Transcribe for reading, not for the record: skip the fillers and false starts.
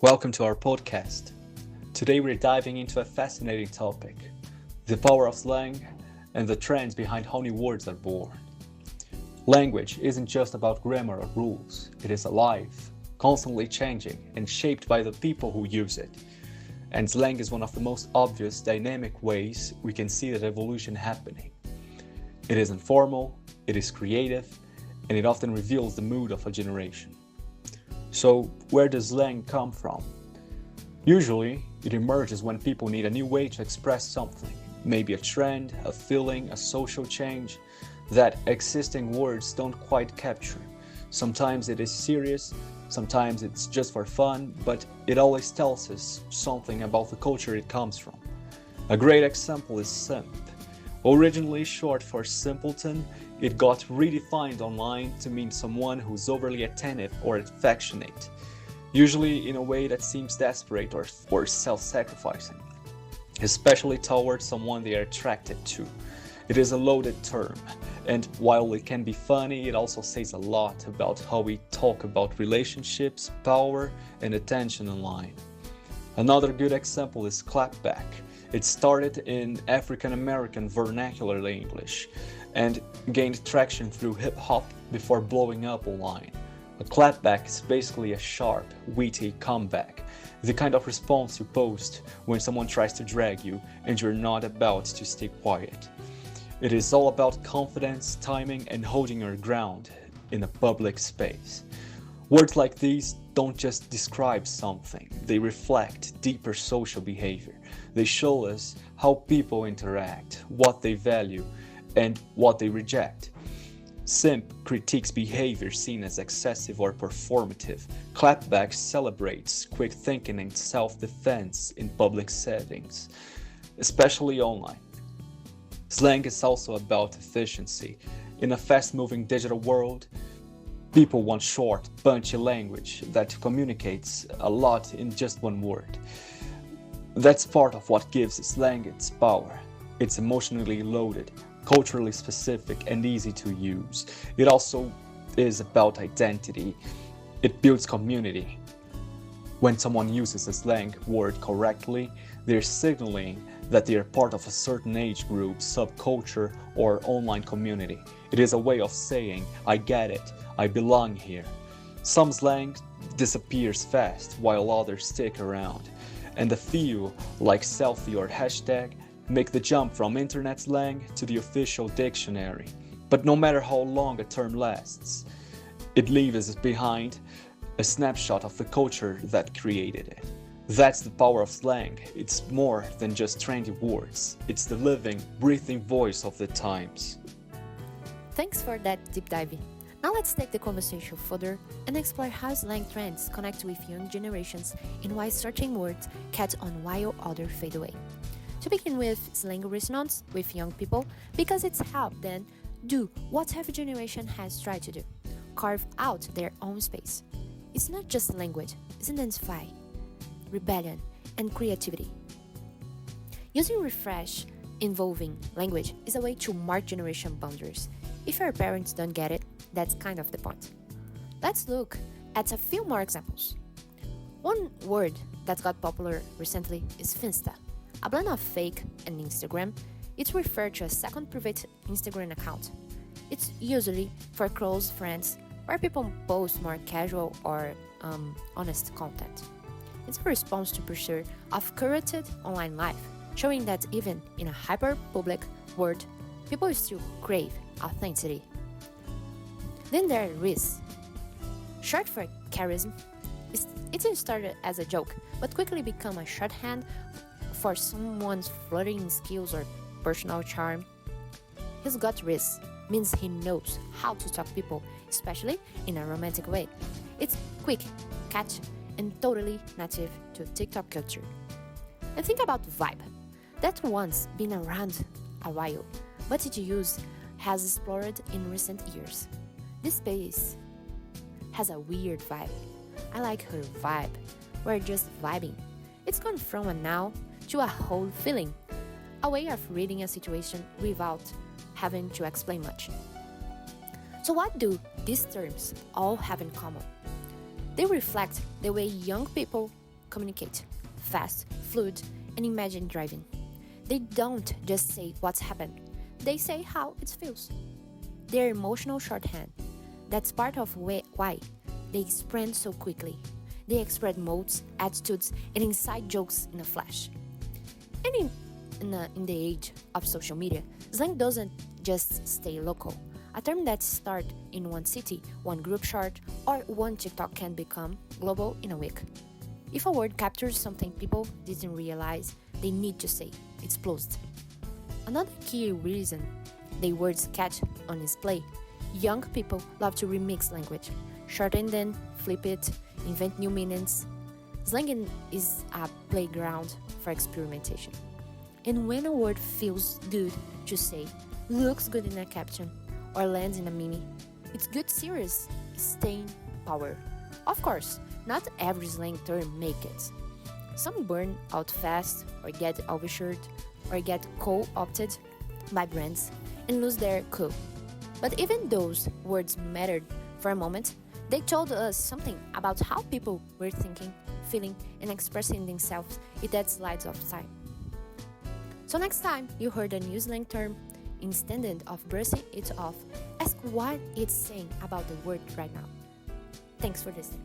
Welcome to our podcast. Today we're diving into a fascinating topic, the power of slang and the trends behind how new words are born. Language isn't just about grammar or rules, it is alive, constantly changing, and shaped by the people who use it. And slang is one of the most obvious, dynamic ways we can see that evolution happening. It is informal, it is creative, and it often reveals the mood of a generation. So, where does slang come from? Usually, it emerges when people need a new way to express something, maybe a trend, a feeling, a social change that existing words don't quite capture. Sometimes it is serious, sometimes it's just for fun, but it always tells us something about the culture it comes from. A great example is simp. Originally short for simpleton, it got redefined online to mean someone who's overly attentive or affectionate, usually in a way that seems desperate or self-sacrificing, especially towards someone they are attracted to. It is a loaded term, and while it can be funny, it also says a lot about how we talk about relationships, power, and attention online. Another good example is clapback. It started in African American vernacular English and gained traction through hip-hop before blowing up online. A clapback is basically a sharp, witty comeback, the kind of response you post when someone tries to drag you and you're not about to stay quiet. It is all about confidence, timing, and holding your ground in a public space. Words like these don't just describe something, they reflect deeper social behavior. They show us how people interact, what they value, and what they reject. Simp critiques behavior seen as excessive or performative. Clapback celebrates quick thinking and self-defense in public settings, especially online. Slang is also about efficiency. In a fast-moving digital world, people want short, punchy language that communicates a lot in just one word. That's part of what gives slang its power. It's emotionally loaded, culturally specific, and easy to use. It also is about identity. It builds community. When someone uses a slang word correctly, they're signaling that they are part of a certain age group, subculture, or online community. It is a way of saying, I get it, I belong here. Some slang disappears fast, while others stick around. And the few, like selfie or hashtag, make the jump from internet slang to the official dictionary. But no matter how long a term lasts, it leaves behind a snapshot of the culture that created it. That's the power of slang. It's more than just trendy words. It's the living, breathing voice of the times. Thanks for that deep dive. Now let's take the conversation further and explore how slang trends connect with young generations and why certain words catch on while others fade away. To begin with, slang resonates with young people because it's helped them do what every generation has tried to do, carve out their own space. It's not just language, it's identify, rebellion, and creativity. Using refresh, involving language is a way to mark generation boundaries. If your parents don't get it, that's kind of the point. Let's look at a few more examples. One word that got popular recently is Finsta, a blend of fake and Instagram. It's referred to as second private Instagram account. It's usually for close friends where people post more casual or honest content. It's a response to pressure of curated online life, showing that even in a hyper-public world, people still crave authenticity. Then there are Riz, short for charisma. It started as a joke, but quickly became a shorthand for someone's flirting skills or personal charm. He's got Riz means he knows how to talk to people, especially in a romantic way. It's quick, catchy, and totally native to TikTok culture. And think about vibe. That once been around a while, but its use has explored in recent years. This space has a weird vibe. I like her vibe. We're just vibing. It's gone from a now to a whole feeling, a way of reading a situation without having to explain much. So what do these terms all have in common? They reflect the way young people communicate, fast, fluid, and imagine driving. They don't just say what's happened, they say how it feels. Their emotional shorthand. That's part of why they spread so quickly. They express moods, attitudes, and inside jokes in a flash. And in the age of social media, slang doesn't just stay local. A term that starts in one city, one group chart, or one TikTok can become global in a week. If a word captures something people didn't realize they need to say, it's closed. Another key reason the words catch on display. Young people love to remix language, shorten them, flip it, invent new meanings. Slang is a playground for experimentation. And when a word feels good to say, looks good in a caption, or lands in a meme, it's good serious staying power. Of course, not every slang term make it. Some burn out fast, or get overshadowed, or get co-opted by brands and lose their cool. But even those words mattered for a moment. They told us something about how people were thinking, feeling, and expressing themselves in that slides of time. So next time you heard a new slang term, instead of brushing it off, ask what it's saying about the word right now. Thanks for listening.